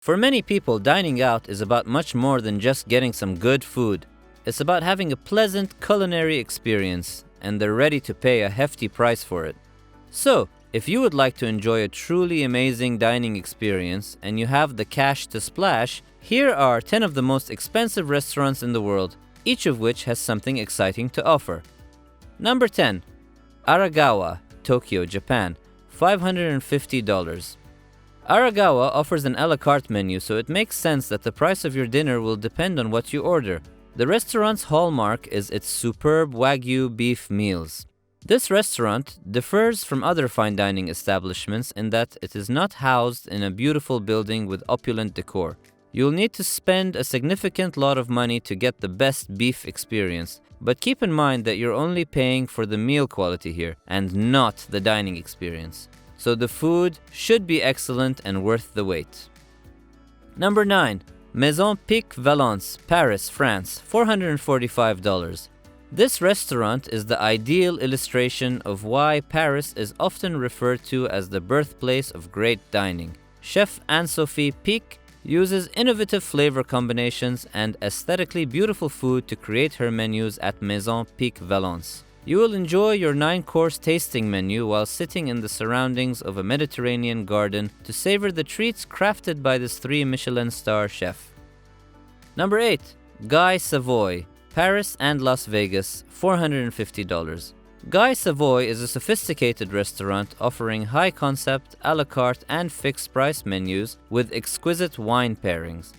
For many people, dining out is about much more than just getting some good food. It's about having a pleasant culinary experience, and they're ready to pay a hefty price for it. So, if you would like to enjoy a truly amazing dining experience and you have the cash to splash, here are 10 of the most expensive restaurants in the world, each of which has something exciting to offer. Number 10. Aragawa, Tokyo, Japan, $550. Aragawa offers an a la carte menu, so it makes sense that the price of your dinner will depend on what you order. The restaurant's hallmark is its superb Wagyu beef meals. This restaurant differs from other fine dining establishments in that it is not housed in a beautiful building with opulent decor. You'll need to spend a significant lot of money to get the best beef experience, but keep in mind that you're only paying for the meal quality here and not the dining experience. So the food should be excellent and worth the wait. Number 9. Maison Valance, Paris, France, $445. This restaurant is the ideal illustration of why Paris is often referred to as the birthplace of great dining. Chef Anne-Sophie Pic uses innovative flavor combinations and aesthetically beautiful food to create her menus at Maison Valance. You will enjoy your 9-course tasting menu while sitting in the surroundings of a Mediterranean garden to savor the treats crafted by this 3 Michelin star chef. Number 8. Guy Savoy, Paris and Las Vegas, $450. Guy Savoy is a sophisticated restaurant offering high-concept, a la carte and fixed-price menus with exquisite wine pairings.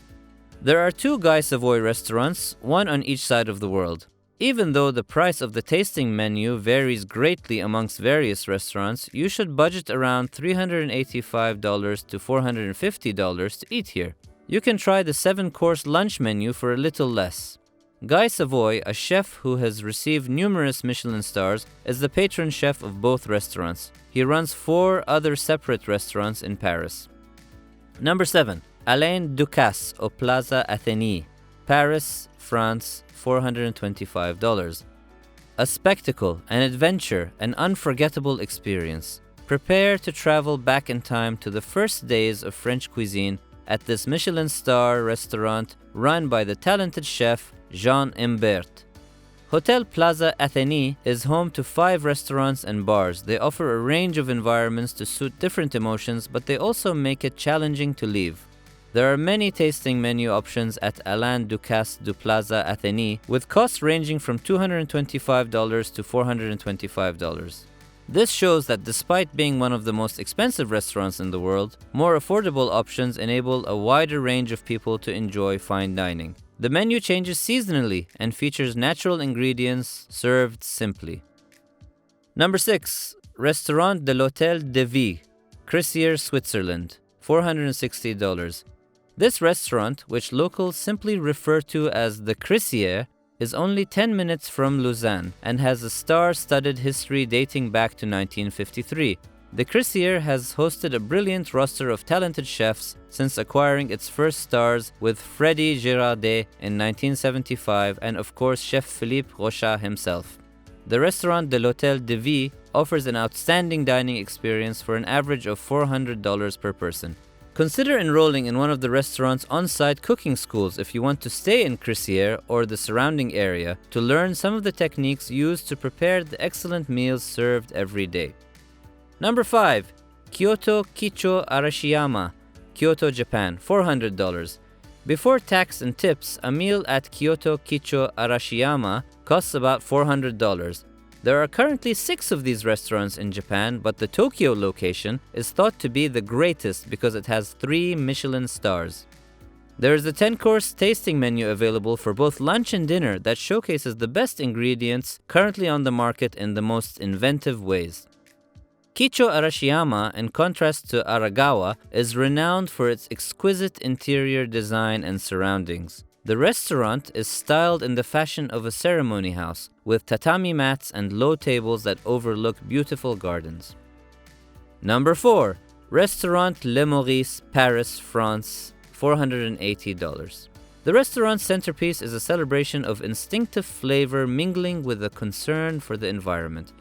There are 2 Guy Savoy restaurants, one on each side of the world. Even though the price of the tasting menu varies greatly amongst various restaurants, you should budget around $385 to $450 to eat here. You can try the 7-course lunch menu for a little less. Guy Savoy, a chef who has received numerous Michelin stars, is the patron chef of both restaurants. He runs 4 other separate restaurants in Paris. Number 7. Alain Ducasse au Plaza Athenne, Paris, France, $425. A spectacle, an adventure, an unforgettable experience. Prepare to travel back in time to the first days of French cuisine at this Michelin star restaurant run by the talented chef Jean Imbert. Hotel Plaza Athenne is home to 5 restaurants and bars. They offer a range of environments to suit different emotions, but they also make it challenging to leave. There are many tasting menu options at Alain Ducasse du Plaza Athenne, with costs ranging from $225 to $425. This shows that despite being one of the most expensive restaurants in the world, more affordable options enable a wider range of people to enjoy fine dining. The menu changes seasonally and features natural ingredients served simply. Number 6. Restaurant de l'Hôtel de Ville, Crissier, Switzerland, $460. This restaurant, which locals simply refer to as the Crissier, is only 10 minutes from Lausanne and has a star-studded history dating back to 1953. The Crissier has hosted a brilliant roster of talented chefs since acquiring its first stars with Freddy Girardet in 1975 and of course Chef Philippe Rochat himself. The Restaurant de l'Hôtel de Ville offers an outstanding dining experience for an average of $400 per person. Consider enrolling in one of the restaurant's on-site cooking schools if you want to stay in Crissier or the surrounding area to learn some of the techniques used to prepare the excellent meals served every day. Number 5. Kyoto Kicho Arashiyama, Kyoto, Japan, $400. Before tax and tips, a meal at Kyoto Kicho Arashiyama costs about $400. There are currently 6 of these restaurants in Japan, but the Tokyo location is thought to be the greatest because it has 3 Michelin stars. There is a 10-course tasting menu available for both lunch and dinner that showcases the best ingredients currently on the market in the most inventive ways. Kicho Arashiyama, in contrast to Aragawa, is renowned for its exquisite interior design and surroundings. The restaurant is styled in the fashion of a ceremony house, with tatami mats and low tables that overlook beautiful gardens. Number 4. Restaurant Le Maurice, Paris, France, $480. The restaurant's centerpiece is a celebration of instinctive flavor mingling with a concern for the environment.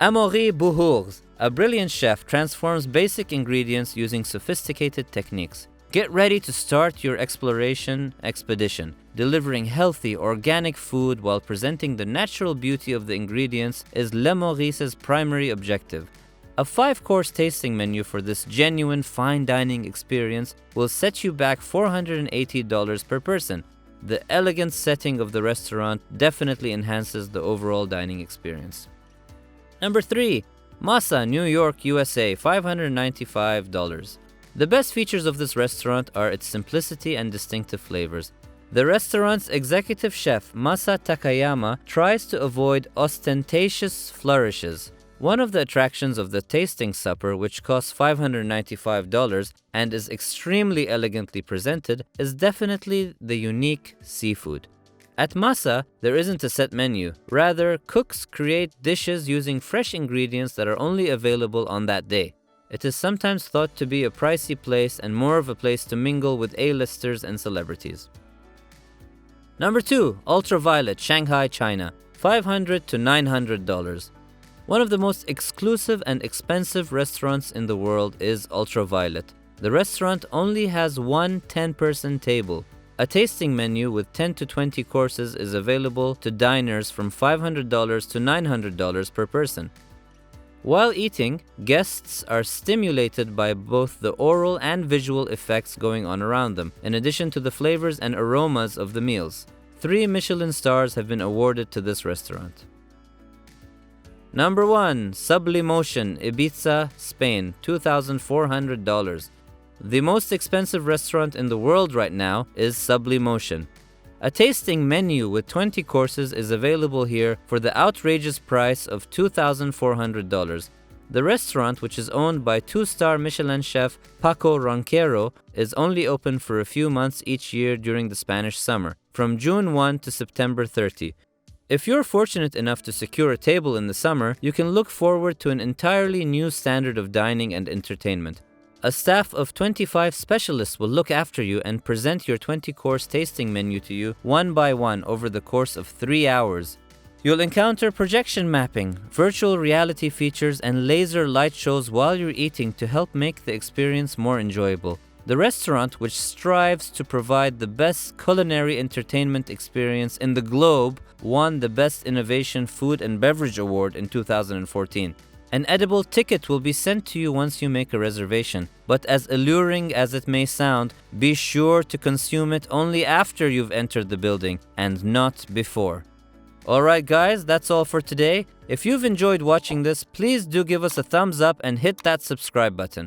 Amaury Bouhours, a brilliant chef, transforms basic ingredients using sophisticated techniques. Get ready to start your exploration expedition. Delivering healthy, organic food while presenting the natural beauty of the ingredients is Le Maurice's primary objective. A 5-course tasting menu for this genuine fine dining experience will set you back $480 per person. The elegant setting of the restaurant definitely enhances the overall dining experience. Number 3. Masa, New York, USA, $595. The best features of this restaurant are its simplicity and distinctive flavors. The restaurant's executive chef, Masa Takayama, tries to avoid ostentatious flourishes. One of the attractions of the tasting supper, which costs $595 and is extremely elegantly presented, is definitely the unique seafood. At Masa, there isn't a set menu. Rather, cooks create dishes using fresh ingredients that are only available on that day. It is sometimes thought to be a pricey place and more of a place to mingle with A-listers and celebrities. Number 2. Ultraviolet, Shanghai, China, $500 to $900. One of the most exclusive and expensive restaurants in the world is Ultraviolet. The restaurant only has one 10-person table. A tasting menu with 10 to 20 courses is available to diners from $500 to $900 per person. While eating, guests are stimulated by both the oral and visual effects going on around them, in addition to the flavors and aromas of the meals. 3 Michelin stars have been awarded to this restaurant. Number 1. Sublimotion, Ibiza, Spain, $2,400. The most expensive restaurant in the world right now is Sublimotion. A tasting menu with 20 courses is available here for the outrageous price of $2,400. The restaurant, which is owned by 2-star Michelin chef Paco Ronquero, is only open for a few months each year during the Spanish summer, from June 1 to September 30. If you're fortunate enough to secure a table in the summer, you can look forward to an entirely new standard of dining and entertainment. A staff of 25 specialists will look after you and present your 20-course tasting menu to you one by one over the course of 3 hours. You'll encounter projection mapping, virtual reality features, and laser light shows while you're eating to help make the experience more enjoyable. The restaurant, which strives to provide the best culinary entertainment experience in the globe, won the Best Innovation Food and Beverage Award in 2014. An edible ticket will be sent to you once you make a reservation, but as alluring as it may sound, be sure to consume it only after you've entered the building and not before. Alright guys, that's all for today. If you've enjoyed watching this, please do give us a thumbs up and hit that subscribe button.